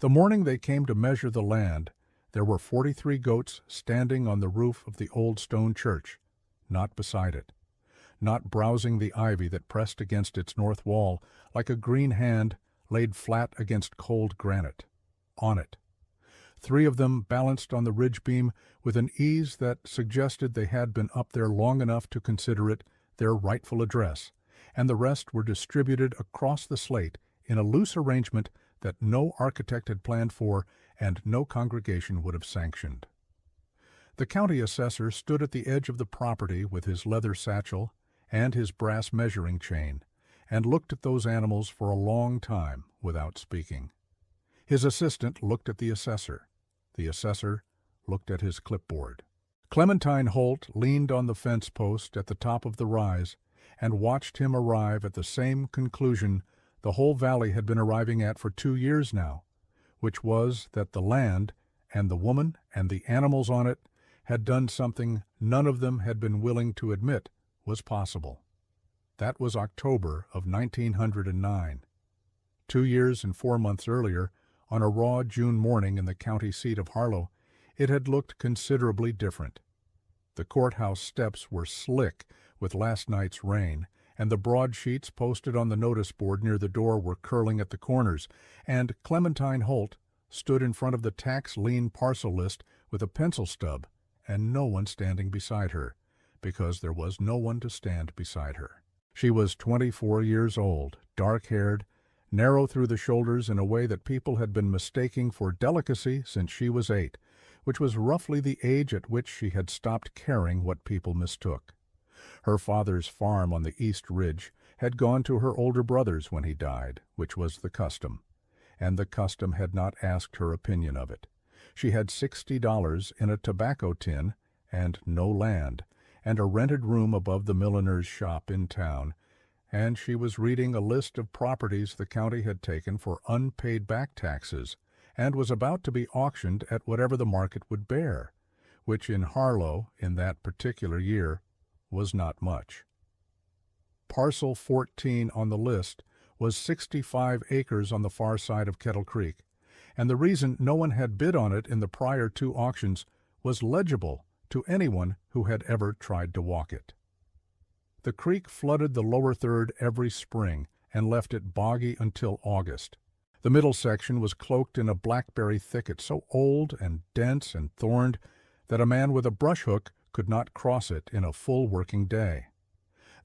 The morning they came to measure the land, there were 43 goats standing on the roof of the old stone church, not beside it, not browsing the ivy that pressed against its north wall like a green hand laid flat against cold granite. On it, 3 of them balanced on the ridge beam with an ease that suggested they had been up there long enough to consider it their rightful address, and the rest were distributed across the slate in a loose arrangement that no architect had planned for and no congregation would have sanctioned. The county assessor stood at the edge of the property with his leather satchel and his brass measuring chain, and looked at those animals for a long time without speaking. His assistant looked at the assessor. The assessor looked at his clipboard. Clementine Holt leaned on the fence post at the top of the rise and watched him arrive at the same conclusion the whole valley had been arriving at for 2 years now, which was that the land and the woman and the animals on it had done something none of them had been willing to admit was possible. That was October of 1909. 2 years and 4 months earlier, on a raw June morning in the county seat of Harlow, it had looked considerably different. The courthouse steps were slick with last night's rain, and the broadsheets posted on the notice board near the door were curling at the corners, and Clementine Holt stood in front of the tax lien parcel list with a pencil stub, and no one standing beside her, because there was no one to stand beside her. She was 24 years old, dark-haired, narrow through the shoulders in a way that people had been mistaking for delicacy since she was 8, which was roughly the age at which she had stopped caring what people mistook. Her father's farm on the East Ridge had gone to her older brothers when he died, which was the custom, and the custom had not asked her opinion of it. She had $60 in a tobacco tin and no land, and a rented room above the milliner's shop in town, and she was reading a list of properties the county had taken for unpaid back taxes, and was about to be auctioned at whatever the market would bear, which in Harlow, in that particular year, was not much. Parcel 14 on the list was 65 acres on the far side of Kettle Creek, and the reason no one had bid on it in the prior 2 auctions was legible to anyone who had ever tried to walk it. The creek flooded the lower third every spring and left it boggy until August. The middle section was cloaked in a blackberry thicket so old and dense and thorned that a man with a brush hook could not cross it in a full working day.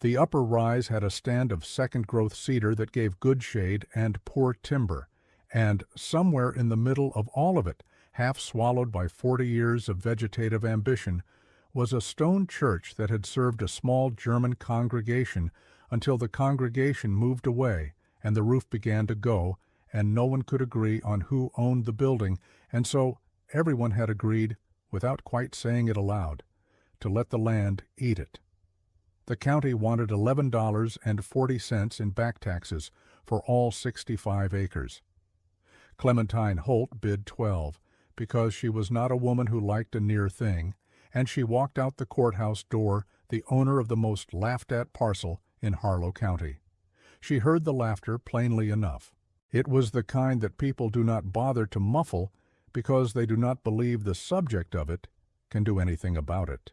The upper rise had a stand of second-growth cedar that gave good shade and poor timber, and somewhere in the middle of all of it, half swallowed by 40 years of vegetative ambition, was a stone church that had served a small German congregation until the congregation moved away and the roof began to go, and no one could agree on who owned the building, and so everyone had agreed, without quite saying it aloud, to let the land eat it. The county wanted $11.40 in back taxes for all 65 acres. Clementine Holt bid 12, because she was not a woman who liked a near thing, and she walked out the courthouse door the owner of the most laughed-at parcel in Harlow County. She heard the laughter plainly enough. It was the kind that people do not bother to muffle because they do not believe the subject of it can do anything about it.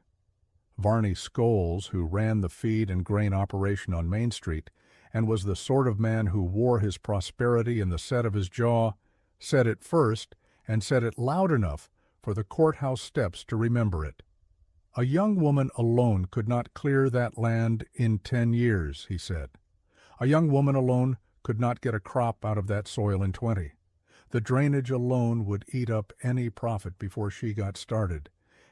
Varney Scholes, who ran the feed and grain operation on Main Street and was the sort of man who wore his prosperity in the set of his jaw, said it first and said it loud enough for the courthouse steps to remember it. A young woman alone could not clear that land in 10 years, he said. A young woman alone could not get a crop out of that soil in 20. The drainage alone would eat up any profit before she got started,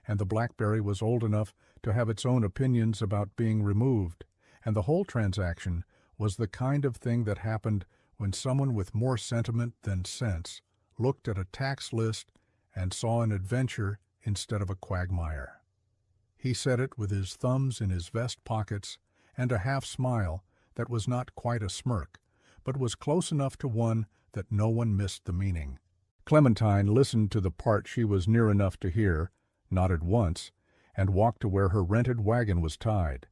and the Blackberry was old enough to have its own opinions about being removed, and the whole transaction was the kind of thing that happened when someone with more sentiment than sense looked at a tax list and saw an adventure instead of a quagmire. He said it with his thumbs in his vest pockets and a half-smile that was not quite a smirk, but was close enough to one that no one missed the meaning. Clementine listened to the part she was near enough to hear, nodded once, and walked to where her rented wagon was tied.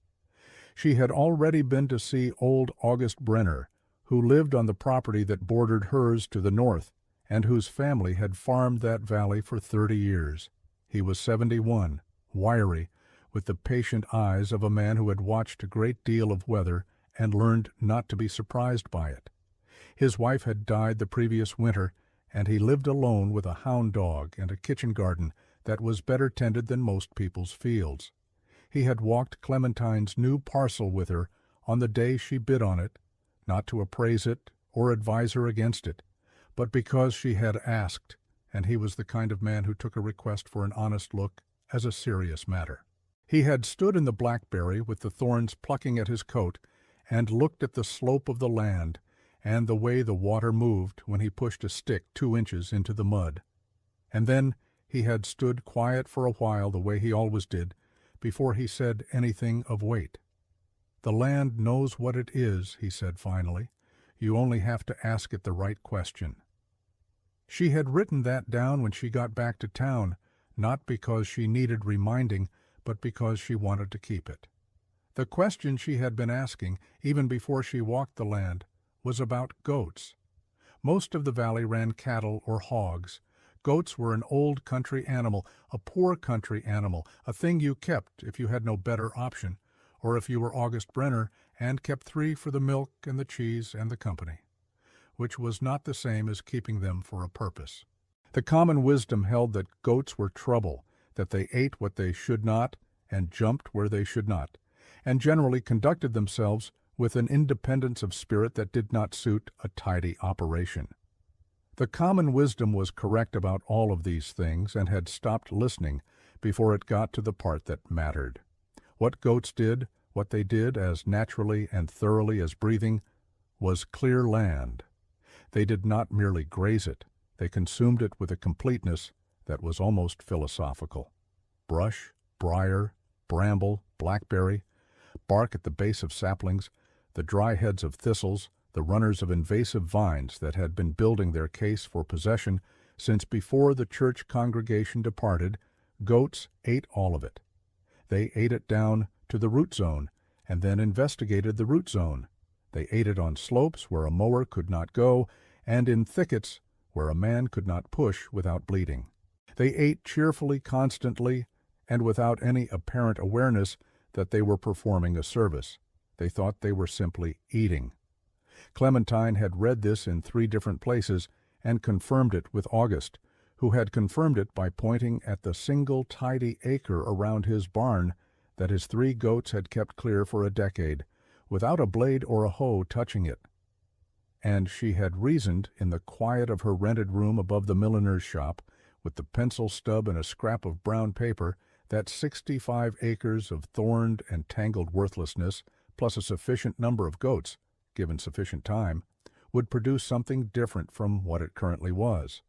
She had already been to see old August Brenner, who lived on the property that bordered hers to the north, and whose family had farmed that valley for 30 years. He was 71, wiry, with the patient eyes of a man who had watched a great deal of weather and learned not to be surprised by it. His wife had died the previous winter, and he lived alone with a hound dog and a kitchen garden that was better tended than most people's fields. He had walked Clementine's new parcel with her on the day she bid on it, not to appraise it or advise her against it, but because she had asked, and he was the kind of man who took a request for an honest look as a serious matter. He had stood in the Blackberry with the thorns plucking at his coat and looked at the slope of the land and the way the water moved when he pushed a stick 2 inches into the mud. And then he had stood quiet for a while the way he always did before he said anything of weight. "The land knows what it is," he said finally. "You only have to ask it the right question." She had written that down when she got back to town, not because she needed reminding, but because she wanted to keep it. The question she had been asking, even before she walked the land, was about goats. Most of the valley ran cattle or hogs. Goats were an old country animal, a poor country animal, a thing you kept if you had no better option, or if you were August Brenner and kept 3 for the milk and the cheese and the company, which was not the same as keeping them for a purpose. The common wisdom held that goats were trouble, that they ate what they should not and jumped where they should not, and generally conducted themselves with an independence of spirit that did not suit a tidy operation. The common wisdom was correct about all of these things and had stopped listening before it got to the part that mattered. What goats did, what they did as naturally and thoroughly as breathing, was clear land. They did not merely graze it, they consumed it with a completeness that was almost philosophical. Brush, briar, bramble, blackberry, bark at the base of saplings, the dry heads of thistles, the runners of invasive vines that had been building their case for possession since before the church congregation departed, goats ate all of it. They ate it down to the root zone and then investigated the root zone. They ate it on slopes where a mower could not go and in thickets where a man could not push without bleeding. They ate cheerfully, constantly, and without any apparent awareness that they were performing a service. They thought they were simply eating. Clementine had read this in 3 different places and confirmed it with August, who had confirmed it by pointing at the single tidy acre around his barn that his 3 goats had kept clear for a decade, without a blade or a hoe touching it. And she had reasoned in the quiet of her rented room above the milliner's shop, with the pencil stub and a scrap of brown paper, that 65 acres of thorned and tangled worthlessness, plus a sufficient number of goats, given sufficient time, would produce something different from what it currently was.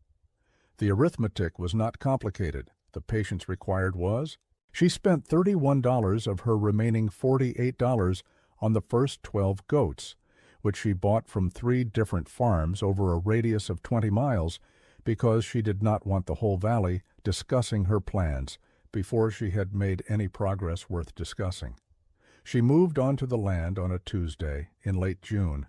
The arithmetic was not complicated. The patience required was, she spent $31 of her remaining $48 on the first 12 goats, which she bought from 3 different farms over a radius of 20 miles because she did not want the whole valley discussing her plans before she had made any progress worth discussing. She moved onto the land on a Tuesday in late June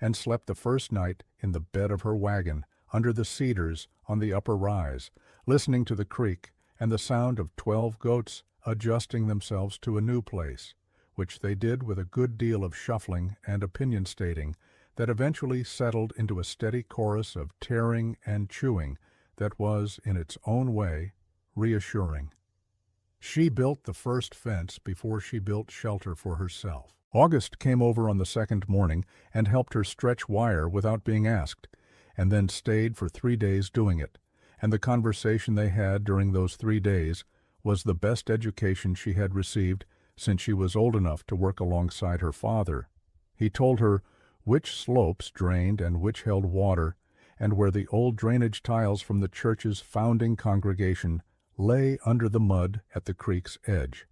and slept the first night in the bed of her wagon under the cedars on the upper rise, listening to the creek and the sound of 12 goats adjusting themselves to a new place, which they did with a good deal of shuffling and opinion stating that eventually settled into a steady chorus of tearing and chewing that was, in its own way, reassuring. She built the first fence before she built shelter for herself. August came over on the second morning and helped her stretch wire without being asked, and then stayed for 3 days doing it, and the conversation they had during those 3 days was the best education she had received since she was old enough to work alongside her father. He told her which slopes drained and which held water, and where the old drainage tiles from the church's founding congregation lay under the mud at the creek's edge.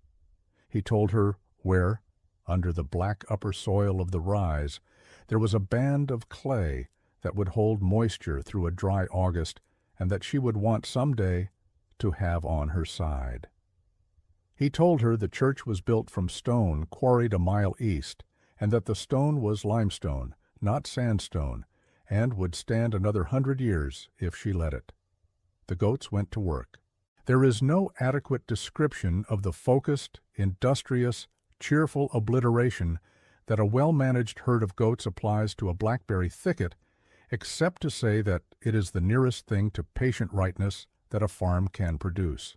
He told her where, under the black upper soil of the rise, there was a band of clay that would hold moisture through a dry August and that she would want some day to have on her side. He told her the church was built from stone quarried a mile east, and that the stone was limestone, not sandstone, and would stand another 100 years if she let it. The goats went to work. There is no adequate description of the focused, industrious, cheerful obliteration that a well-managed herd of goats applies to a blackberry thicket, except to say that it is the nearest thing to patient rightness that a farm can produce.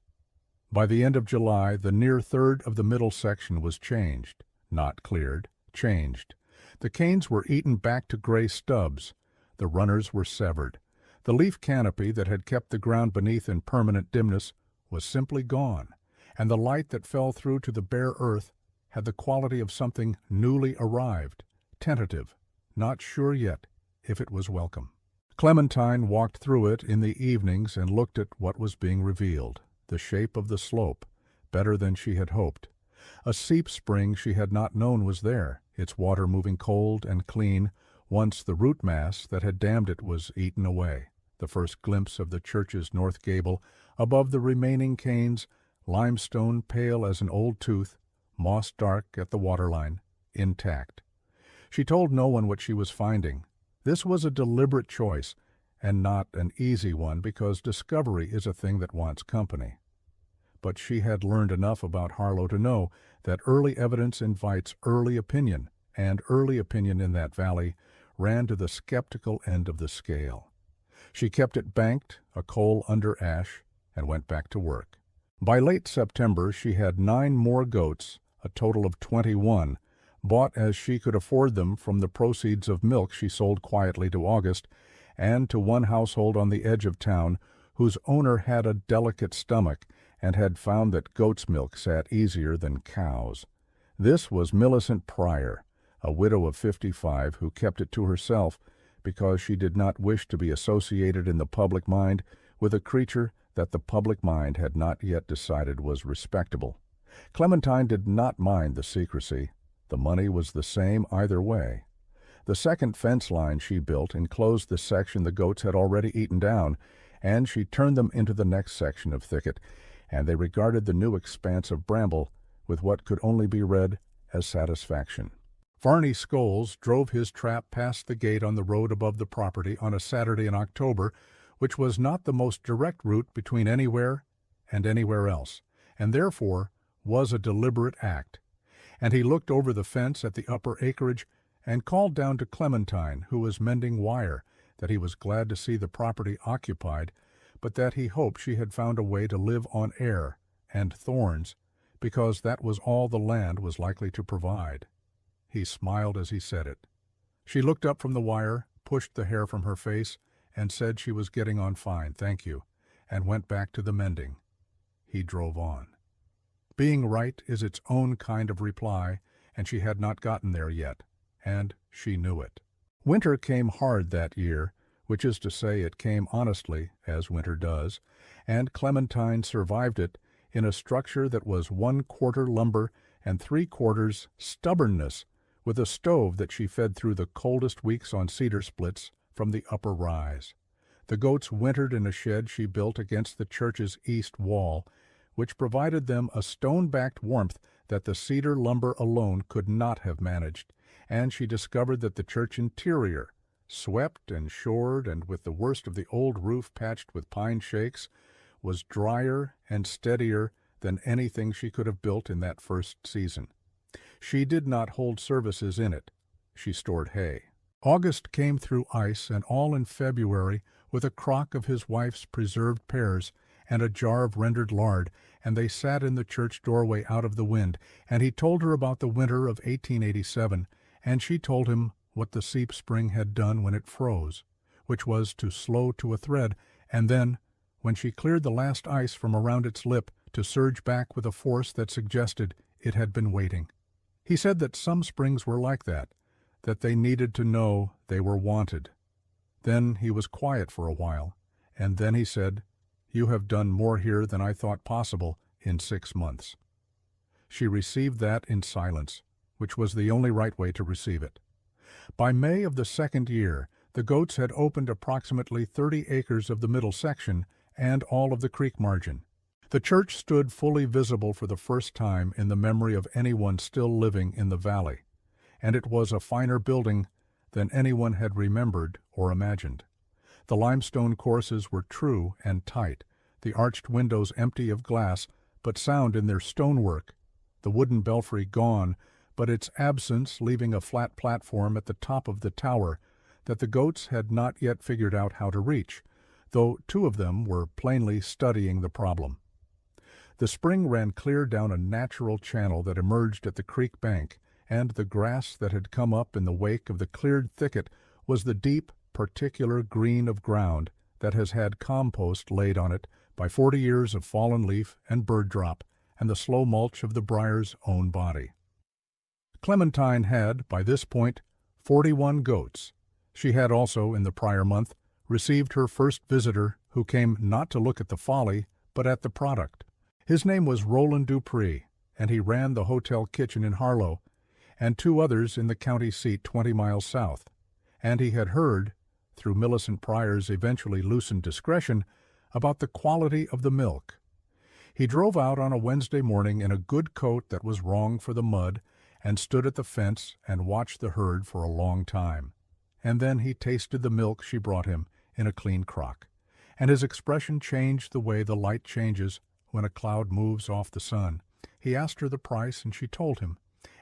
By the end of July, the near third of the middle section was changed, not cleared, changed. The canes were eaten back to gray stubs. The runners were severed. The leaf canopy that had kept the ground beneath in permanent dimness was simply gone, and the light that fell through to the bare earth had the quality of something newly arrived, tentative, not sure yet if it was welcome. Clementine walked through it in the evenings and looked at what was being revealed, the shape of the slope, better than she had hoped. A seep spring she had not known was there, its water moving cold and clean, once the root mass that had dammed it was eaten away. The first glimpse of the church's north gable, above the remaining canes, limestone pale as an old tooth, moss dark at the waterline, intact. She told no one what she was finding. This was a deliberate choice, and not an easy one, because discovery is a thing that wants company. But she had learned enough about Harlow to know that early evidence invites early opinion, and early opinion in that valley ran to the skeptical end of the scale. She kept it banked, a coal under ash, and went back to work. By late September she had 9 more goats, a total of 21, bought as she could afford them from the proceeds of milk she sold quietly to August, and to one household on the edge of town whose owner had a delicate stomach and had found that goat's milk sat easier than cows. This was Millicent Pryor, a widow of 55 who kept it to herself because she did not wish to be associated in the public mind with a creature that the public mind had not yet decided was respectable. Clementine did not mind the secrecy. The money was the same either way. The second fence line she built enclosed the section the goats had already eaten down, and she turned them into the next section of thicket, and they regarded the new expanse of bramble with what could only be read as satisfaction. Varney Scholes drove his trap past the gate on the road above the property on a Saturday in October, which was not the most direct route between anywhere and anywhere else, and therefore was a deliberate act. And he looked over the fence at the upper acreage and called down to Clementine, who was mending wire, that he was glad to see the property occupied, but that he hoped she had found a way to live on air and thorns, because that was all the land was likely to provide. He smiled as he said it. She looked up from the wire, pushed the hair from her face, and said she was getting on fine, thank you, and went back to the mending. He drove on. Being right is its own kind of reply, and she had not gotten there yet, and she knew it. Winter came hard that year, which is to say it came honestly, as winter does, and Clementine survived it in a structure that was 1/4 lumber and 3/4 stubbornness, with a stove that she fed through the coldest weeks on cedar splits from the upper rise. The goats wintered in a shed she built against the church's east wall, which provided them a stone-backed warmth that the cedar lumber alone could not have managed, and she discovered that the church interior, swept and shored and with the worst of the old roof patched with pine shakes, was drier and steadier than anything she could have built in that first season. She did not hold services in it. She stored hay. August came through ice, and all in February, with a crock of his wife's preserved pears and a jar of rendered lard, and they sat in the church doorway out of the wind, and he told her about the winter of 1887, and she told him what the seep spring had done when it froze, which was to slow to a thread, and then, when she cleared the last ice from around its lip, to surge back with a force that suggested it had been waiting. He said that some springs were like that they needed to know they were wanted. Then he was quiet for a while, and then he said, "You have done more here than I thought possible in 6 months." She received that in silence, which was the only right way to receive it. By May of the second year, the goats had opened approximately 30 acres of the middle section and all of the creek margin. The church stood fully visible for the first time in the memory of anyone still living in the valley, and it was a finer building than anyone had remembered or imagined. The limestone courses were true and tight, the arched windows empty of glass, but sound in their stonework, the wooden belfry gone, but its absence leaving a flat platform at the top of the tower that the goats had not yet figured out how to reach, though two of them were plainly studying the problem. The spring ran clear down a natural channel that emerged at the creek bank, and the grass that had come up in the wake of the cleared thicket was the deep, particular green of ground that has had compost laid on it by 40 years of fallen leaf and bird drop and the slow mulch of the brier's own body. Clementine had, by this point, 41 goats. She had also, in the prior month, received her first visitor who came not to look at the folly, but at the product. His name was Roland Dupree, and he ran the hotel kitchen in Harlow, and two others in the county seat 20 miles south. And he had heard, through Millicent Pryor's eventually loosened discretion, about the quality of the milk. He drove out on a Wednesday morning in a good coat that was wrong for the mud, and stood at the fence and watched the herd for a long time. And then he tasted the milk she brought him in a clean crock, and his expression changed the way the light changes when a cloud moves off the sun. He asked her the price, and she told him,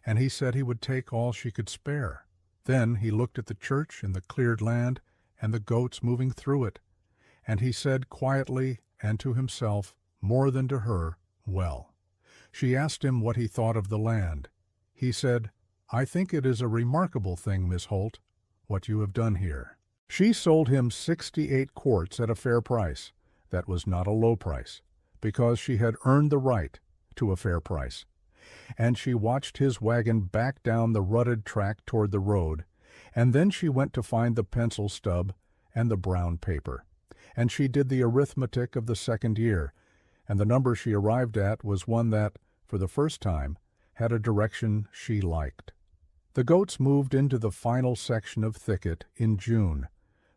and he said he would take all she could spare. Then he looked at the church and the cleared land and the goats moving through it, and he said quietly and to himself, more than to her, well. She asked him what he thought of the land. He said, "I think it is a remarkable thing, Miss Holt, what you have done here." She sold him 68 quarts at a fair price. That was not a low price, because she had earned the right to a fair price. And she watched his wagon back down the rutted track toward the road, and then she went to find the pencil stub and the brown paper. And she did the arithmetic of the second year, and the number she arrived at was one that, for the first time, had a direction she liked. The goats moved into the final section of thicket in June.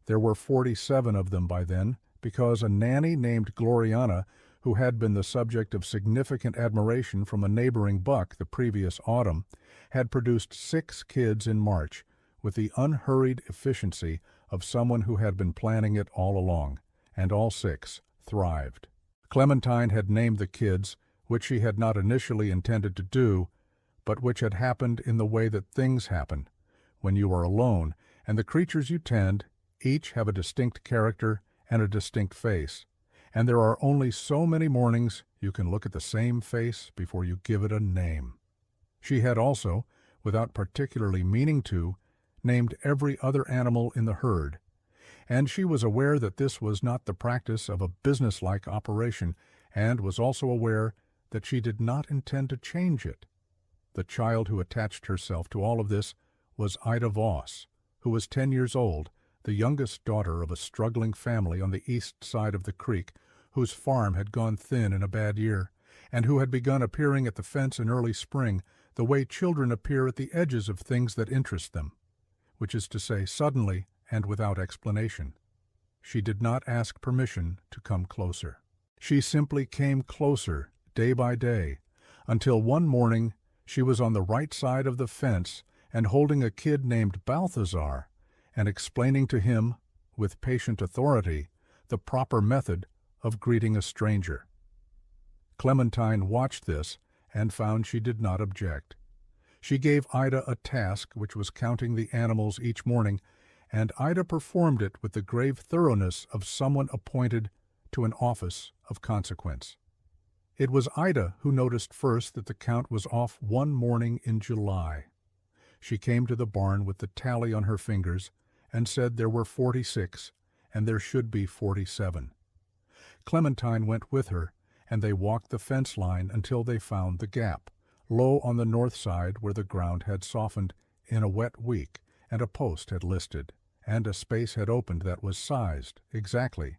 There were 47 of them by then, because a nanny named Gloriana, who had been the subject of significant admiration from a neighboring buck the previous autumn, had produced 6 kids in March, with the unhurried efficiency of someone who had been planning it all along, and all 6 thrived. Clementine had named the kids, which she had not initially intended to do, but which had happened in the way that things happen, when you are alone, and the creatures you tend each have a distinct character and a distinct face, and there are only so many mornings you can look at the same face before you give it a name. She had also, without particularly meaning to, named every other animal in the herd, and she was aware that this was not the practice of a businesslike operation, and was also aware that she did not intend to change it. The child who attached herself to all of this was Ida Voss, who was 10 years old, the youngest daughter of a struggling family on the east side of the creek, whose farm had gone thin in a bad year, and who had begun appearing at the fence in early spring the way children appear at the edges of things that interest them, which is to say suddenly and without explanation. She did not ask permission to come closer. She simply came closer, day by day, until one morning she was on the right side of the fence and holding a kid named Balthazar, and explaining to him, with patient authority, the proper method of greeting a stranger. Clementine watched this and found she did not object. She gave Ida a task which was counting the animals each morning, and Ida performed it with the grave thoroughness of someone appointed to an office of consequence. It was Ida who noticed first that the count was off one morning in July. She came to the barn with the tally on her fingers and said there were 46 and there should be 47. Clementine went with her, and they walked the fence line until they found the gap, low on the north side where the ground had softened in a wet week, and a post had listed, and a space had opened that was sized, exactly,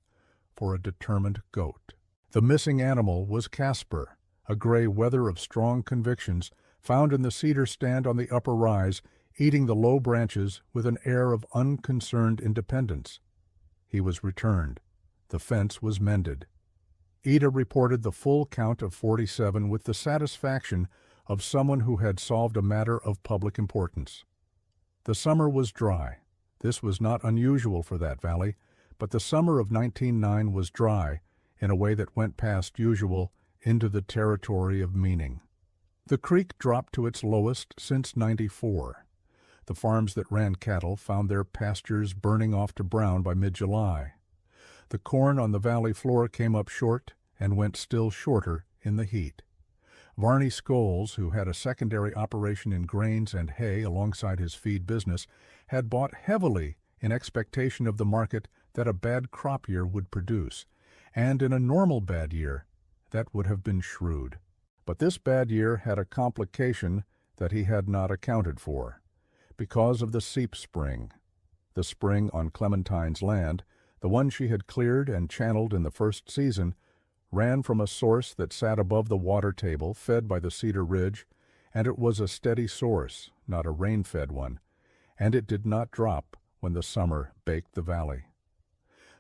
for a determined goat. The missing animal was Casper, a gray wether of strong convictions, found in the cedar stand on the upper rise, eating the low branches with an air of unconcerned independence. He was returned. The fence was mended. Ida reported the full count of 47 with the satisfaction of someone who had solved a matter of public importance. The summer was dry. This was not unusual for that valley, but the summer of 1909 was dry in a way that went past usual into the territory of meaning. The creek dropped to its lowest since '94. The farms that ran cattle found their pastures burning off to brown by mid-July. The corn on the valley floor came up short and went still shorter in the heat. Varney Scholes, who had a secondary operation in grains and hay alongside his feed business, had bought heavily in expectation of the market that a bad crop year would produce, and in a normal bad year, that would have been shrewd. But this bad year had a complication that he had not accounted for. Because of the seep spring. The spring on Clementine's land, the one she had cleared and channeled in the first season, ran from a source that sat above the water table, fed by the Cedar Ridge, and it was a steady source, not a rain-fed one, and it did not drop when the summer baked the valley.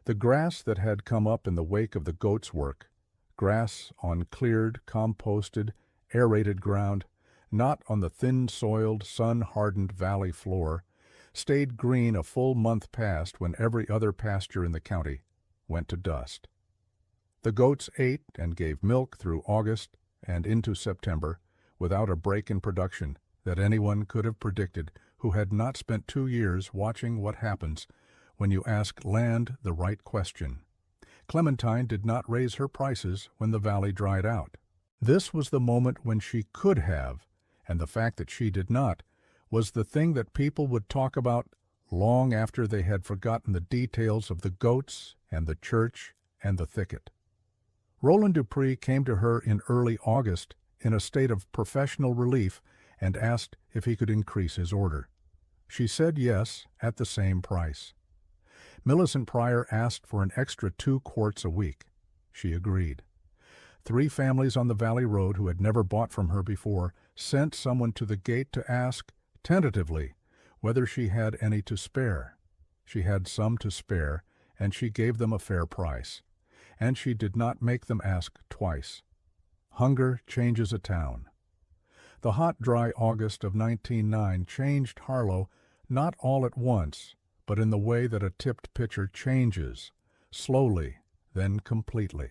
The grass that had come up in the wake of the goats' work, grass on cleared, composted, aerated ground, not on the thin-soiled, sun-hardened valley floor, stayed green a full month past when every other pasture in the county went to dust. The goats ate and gave milk through August and into September without a break in production that anyone could have predicted who had not spent 2 years watching what happens when you ask land the right question. Clementine did not raise her prices when the valley dried out. This was the moment when she could have, and the fact that she did not was the thing that people would talk about long after they had forgotten the details of the goats and the church and the thicket. Roland Dupree came to her in early August in a state of professional relief and asked if he could increase his order. She said yes at the same price. Millicent Pryor asked for an extra 2 quarts a week. She agreed. 3 families on the Valley Road who had never bought from her before sent someone to the gate to ask, tentatively, whether she had any to spare. She had some to spare, and she gave them a fair price. And she did not make them ask twice. Hunger changes a town. The hot, dry August of 1909 changed Harlow not all at once, but in the way that a tipped pitcher changes, slowly, then completely.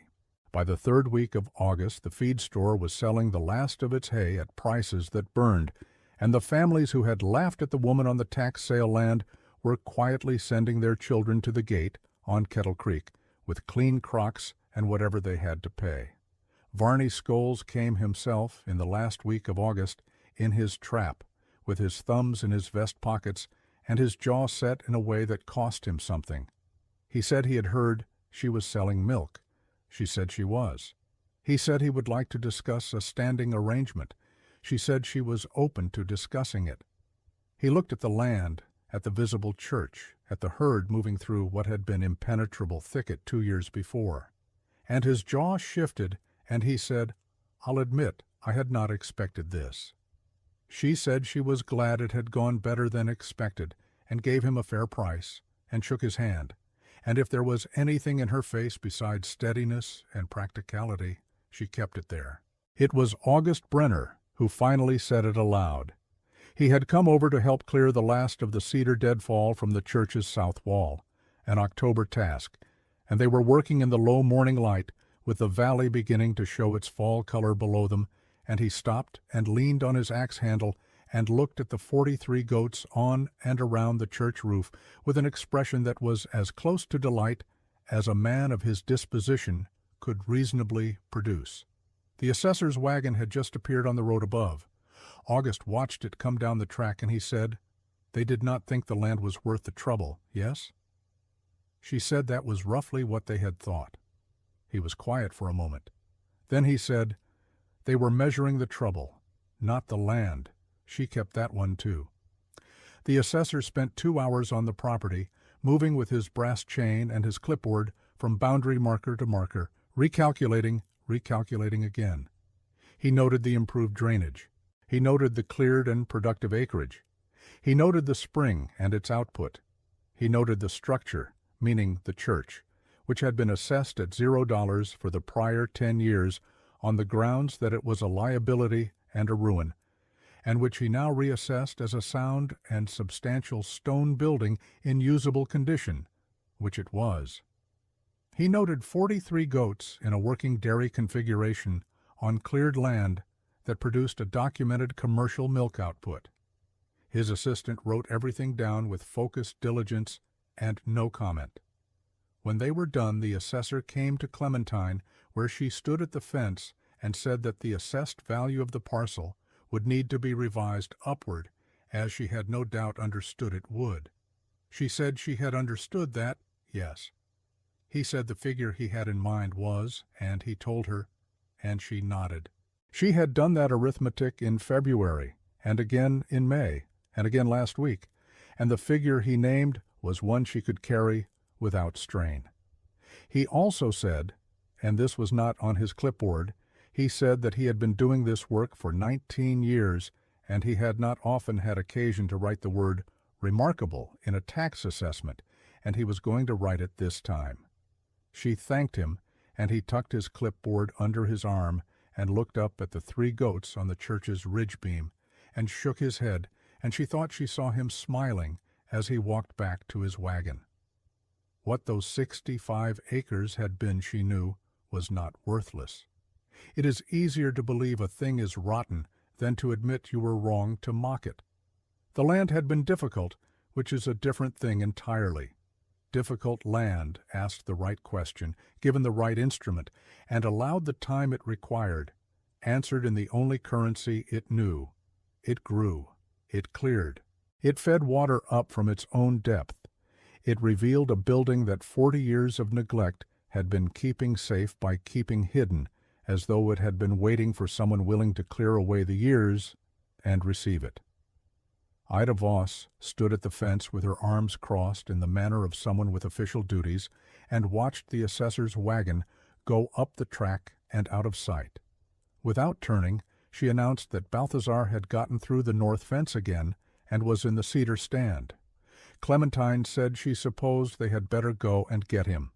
By the 3rd week of August, the feed store was selling the last of its hay at prices that burned, and the families who had laughed at the woman on the tax sale land were quietly sending their children to the gate on Kettle Creek with clean crocks and whatever they had to pay. Varney Scholes came himself in the last week of August in his trap, with his thumbs in his vest pockets and his jaw set in a way that cost him something. He said he had heard she was selling milk. She said she was. He said he would like to discuss a standing arrangement. She said she was open to discussing it. He looked at the land, at the visible church, at the herd moving through what had been impenetrable thicket 2 years before. And his jaw shifted, and he said, "I'll admit I had not expected this." She said she was glad it had gone better than expected, and gave him a fair price, and shook his hand. And if there was anything in her face besides steadiness and practicality, she kept it there. It was August Brenner who finally said it aloud. He had come over to help clear the last of the cedar deadfall from the church's south wall, an October task, and they were working in the low morning light, with the valley beginning to show its fall color below them, and he stopped and leaned on his axe handle and looked at the 43 goats on and around the church roof with an expression that was as close to delight as a man of his disposition could reasonably produce. The assessor's wagon had just appeared on the road above. August watched it come down the track, and he said, "They did not think the land was worth the trouble, yes?" She said that was roughly what they had thought. He was quiet for a moment. Then he said, "They were measuring the trouble, not the land." She kept that one too. The assessor spent 2 hours on the property, moving with his brass chain and his clipboard from boundary marker to marker, recalculating again. He noted the improved drainage. He noted the cleared and productive acreage. He noted the spring and its output. He noted the structure, meaning the church, which had been assessed at $0 for the prior 10 years on the grounds that it was a liability and a ruin, and which he now reassessed as a sound and substantial stone building in usable condition, which it was. He noted 43 goats in a working dairy configuration on cleared land that produced a documented commercial milk output. His assistant wrote everything down with focused diligence and no comment. When they were done, the assessor came to Clementine, where she stood at the fence, and said that the assessed value of the parcel would need to be revised upward, as she had no doubt understood it would. She said she had understood that, yes. He said the figure he had in mind was, and he told her, and she nodded. She had done that arithmetic in February, and again in May, and again last week, and the figure he named was one she could carry without strain. He also said, and this was not on his clipboard, he said that he had been doing this work for 19 years, and he had not often had occasion to write the word remarkable in a tax assessment, and he was going to write it this time. She thanked him, and he tucked his clipboard under his arm and looked up at the 3 goats on the church's ridge beam, and shook his head, and she thought she saw him smiling as he walked back to his wagon. What those 65 acres had been, she knew, was not worthless. It is easier to believe a thing is rotten than to admit you were wrong to mock it. The land had been difficult, which is a different thing entirely. Difficult land asked the right question, given the right instrument, and allowed the time it required, answered in the only currency it knew. It grew. It cleared. It fed water up from its own depth. It revealed a building that 40 years of neglect had been keeping safe by keeping hidden, as though it had been waiting for someone willing to clear away the years and receive it. Ida Voss stood at the fence with her arms crossed in the manner of someone with official duties, and watched the assessor's wagon go up the track and out of sight. Without turning, she announced that Balthazar had gotten through the north fence again and was in the cedar stand. Clementine said she supposed they had better go and get him.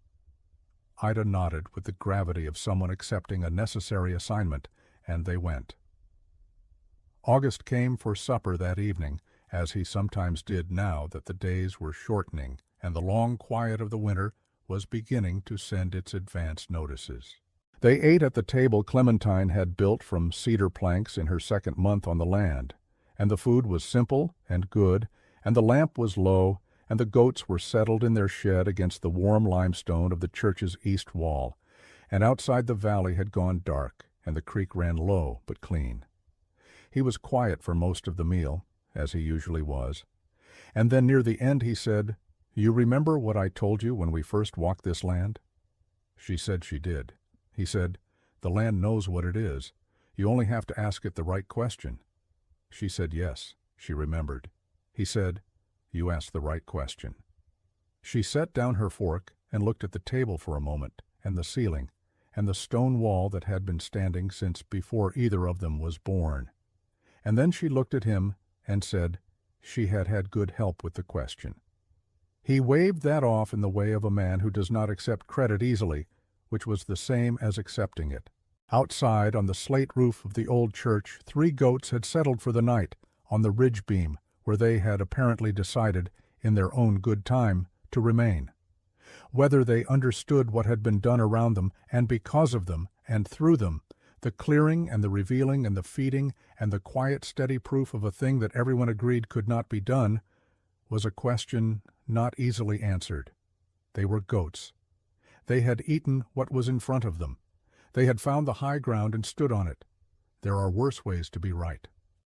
Ida nodded with the gravity of someone accepting a necessary assignment, and they went. August came for supper that evening, as he sometimes did now that the days were shortening and the long quiet of the winter was beginning to send its advance notices. They ate at the table Clementine had built from cedar planks in her second month on the land, and the food was simple and good, and the lamp was low, and the goats were settled in their shed against the warm limestone of the church's east wall, and outside the valley had gone dark, and the creek ran low but clean. He was quiet for most of the meal, as he usually was, and then near the end he said, "You remember what I told you when we first walked this land?" She said she did. He said, "The land knows what it is. You only have to ask it the right question." She said yes, she remembered. He said, "You asked the right question." She set down her fork and looked at the table for a moment, and the ceiling, and the stone wall that had been standing since before either of them was born. And then she looked at him and said she had had good help with the question. He waved that off in the way of a man who does not accept credit easily, which was the same as accepting it. Outside, on the slate roof of the old church, 3 goats had settled for the night on the ridge beam, where they had apparently decided, in their own good time, to remain. Whether they understood what had been done around them, and because of them, and through them, the clearing and the revealing and the feeding and the quiet steady proof of a thing that everyone agreed could not be done, was a question not easily answered. They were goats. They had eaten what was in front of them. They had found the high ground and stood on it. There are worse ways to be right.